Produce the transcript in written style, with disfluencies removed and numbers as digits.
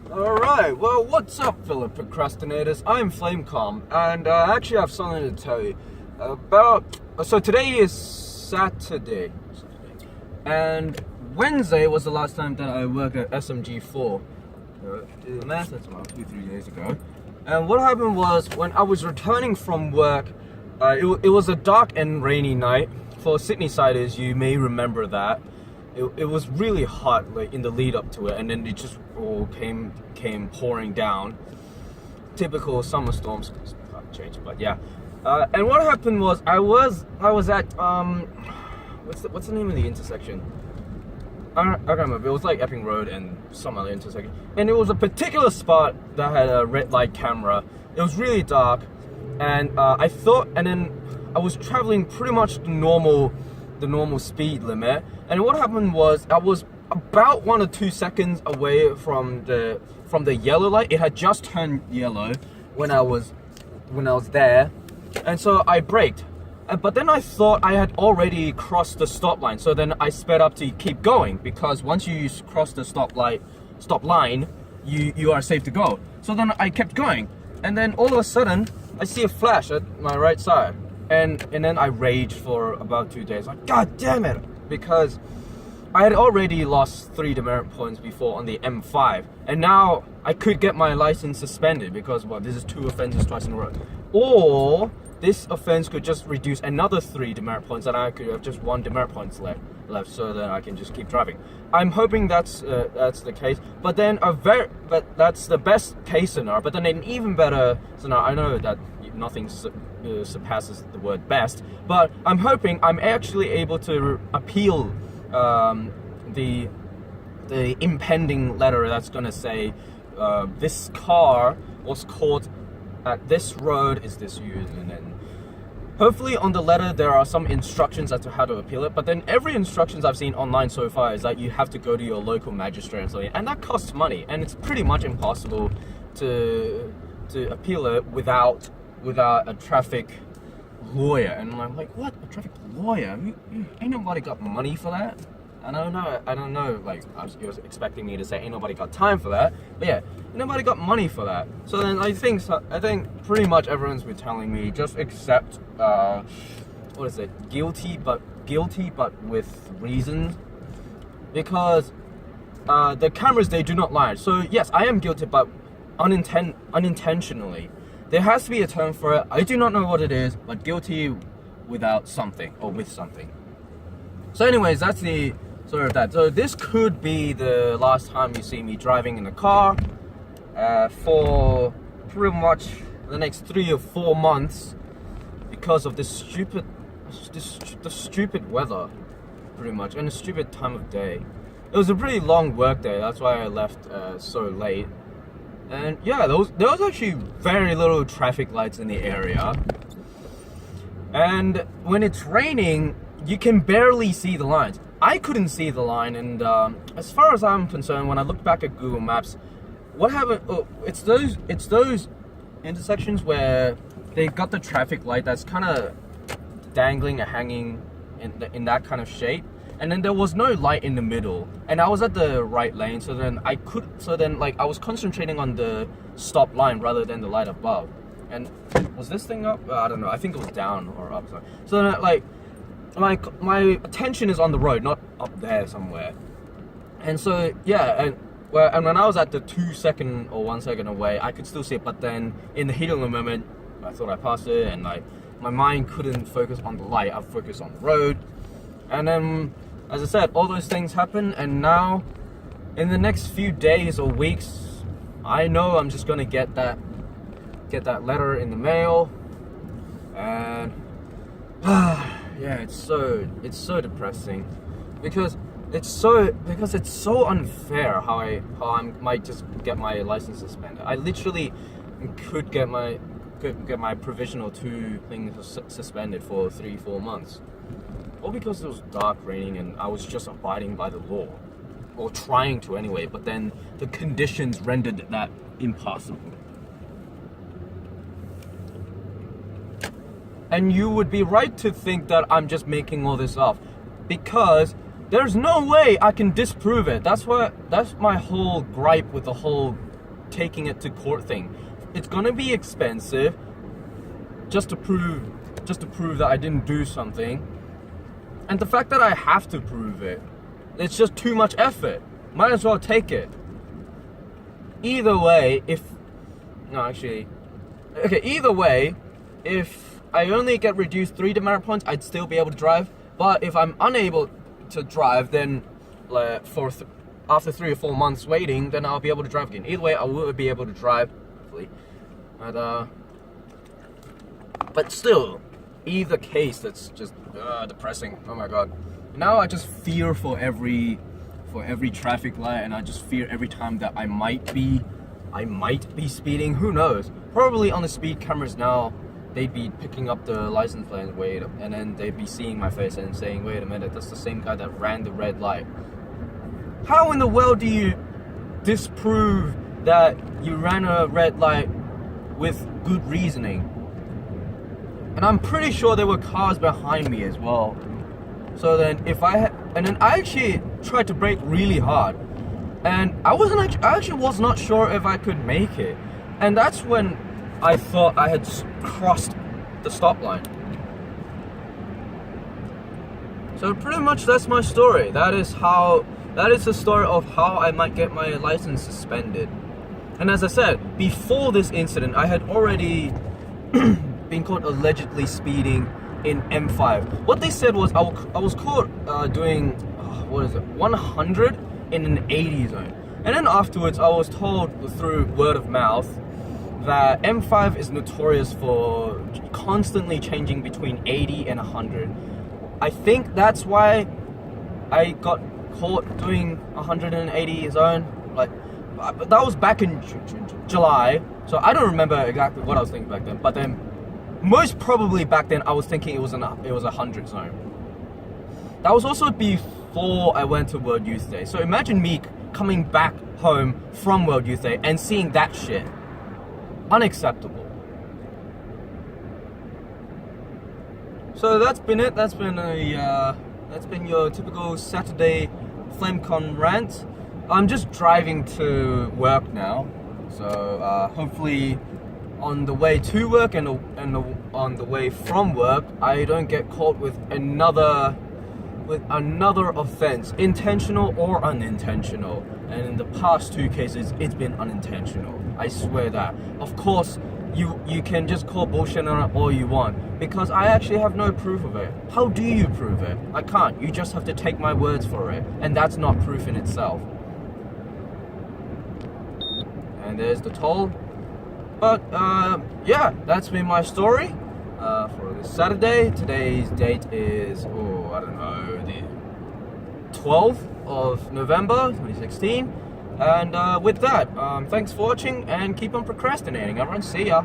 Alright, well, what's up, fellow procrastinators? I'm Flamecom, and I actually have something to tell you about. So, today is Saturday, and Wednesday was the last time that I worked at SMG4. Do the math, that's about 2-3 days ago. And what happened was, when I was returning from work, it was a dark and rainy night. For Sydney-siders, you may remember that. It was really hot, like in the lead up to it, and then it just all came pouring down. Typical summer storms. Changed, but yeah. And what happened was I was at what's the name of the intersection? I can't remember. It was like Epping Road and some other intersection, and it was a particular spot that had a red light camera. It was really dark, and then I was traveling pretty much the normal speed limit. And what happened was I was about 1 or 2 seconds away from the yellow light. It had just turned yellow when I was there, and so I braked. But then I thought I had already crossed the stop line, so then I sped up to keep going, because once you cross the stop line, you are safe to go. So then I kept going, and then all of a sudden I see a flash at my right side. And then I raged for about 2 days. Like, God damn it! Because I had already lost 3 demerit points before on the M5, and now I could get my license suspended because, well, this is 2 offenses twice in a row. Or this offense could just reduce another 3 demerit points, and I could have just 1 demerit points left, so that I can just keep driving. I'm hoping that's the case. But then that's the best case scenario. But then an even better scenario. I know that nothing surpasses the word best, but I'm hoping I'm actually able to appeal the impending letter that's gonna say this car was caught at this road, is this used, and then hopefully on the letter there are some instructions as to how to appeal it. But then every instructions I've seen online so far is that you have to go to your local magistrate and something, and that costs money, and it's pretty much impossible to appeal it without a traffic lawyer. And I'm like, what? A traffic lawyer? Ain't nobody got money for that. I don't know, like, he was expecting me to say ain't nobody got time for that, but yeah, nobody got money for that. So then I think pretty much everyone's been telling me just accept what is it, guilty but with reasons, because the cameras, they do not lie. So yes, I am guilty, but unintentionally. There has to be a term for it. I do not know what it is, but guilty without something, or with something. So anyways, that's the sort of that. So this could be the last time you see me driving in a car for pretty much the next 3 or 4 months, because of this stupid weather, pretty much, and the stupid time of day. It was a pretty long work day. That's why I left so late. And yeah, there was actually very little traffic lights in the area. And when it's raining, you can barely see the lines. I couldn't see the line, and as far as I'm concerned, when I look back at Google Maps, what happened? Oh, it's those intersections where they've got the traffic light that's kind of dangling or hanging in that kind of shape. And then there was no light in the middle, and I was at the right lane, so then I was concentrating on the stop line rather than the light above. And was this thing up? I don't know, I think it was down or up. So then, like, my attention is on the road, not up there somewhere. And so yeah, and when I was at the 2 second or 1 second away, I could still see it, but then in the heat of the moment, I thought I passed it, and like my mind couldn't focus on the light. I focused on the road. And then, as I said, all those things happen, and now in the next few days or weeks, I know I'm just gonna get that letter in the mail, and yeah, it's so depressing, because it's so unfair how I might just get my license suspended. I literally could get my provisional 2 things suspended for 3-4 months. All because it was dark, raining, and I was just abiding by the law. Or trying to anyway, but then the conditions rendered that impossible. And you would be right to think that I'm just making all this up, because there's no way I can disprove it. That's my whole gripe with the whole taking it to court thing. It's gonna be expensive just to prove that I didn't do something. And the fact that I have to prove it, it's just too much effort. Might as well take it. Either way, if I only get reduced 3 demerit points, I'd still be able to drive. But if I'm unable to drive, then after 3 or 4 months waiting, then I'll be able to drive again. Either way, I will be able to drive, hopefully. But still, either case, that's just depressing. Oh my god. Now I just fear for every traffic light, and I just fear every time that I might be speeding. Who knows? Probably on the speed cameras now, they'd be picking up the license plate and then they'd be seeing my face and saying, wait a minute, that's the same guy that ran the red light. How in the world do you disprove that you ran a red light with good reasoning? And I'm pretty sure there were cars behind me as well. So then I actually tried to brake really hard, and I actually was not sure if I could make it. And that's when I thought I had crossed the stop line. So pretty much that's my story. That is the story of how I might get my license suspended. And as I said, before this incident, I had already been caught allegedly speeding in M5. What they said was I was caught doing 100 in an 80 zone. And then afterwards I was told through word of mouth that M5 is notorious for constantly changing between 80 and 100. I think that's why I got caught doing 180 zone. But that was back in July, so I don't remember exactly what I was thinking back then. But then, most probably back then, I was thinking it was a 100 zone. That was also before I went to World Youth Day. So imagine me coming back home from World Youth Day and seeing that shit. Unacceptable. So that's been it. That's been your typical Saturday FlameCon rant. I'm just driving to work now, so hopefully on the way to work and on the way from work, I don't get caught with another offense, intentional or unintentional. And in the past 2 cases, it's been unintentional. I swear that. Of course, you can just call bullshit on it all you want, because I actually have no proof of it. How do you prove it? I can't. You just have to take my words for it, and that's not proof in itself. And there's the toll. But yeah, that's been my story for this Saturday. Today's date is, the 12th of November 2016. And with that, thanks for watching, and keep on procrastinating. Everyone, see ya.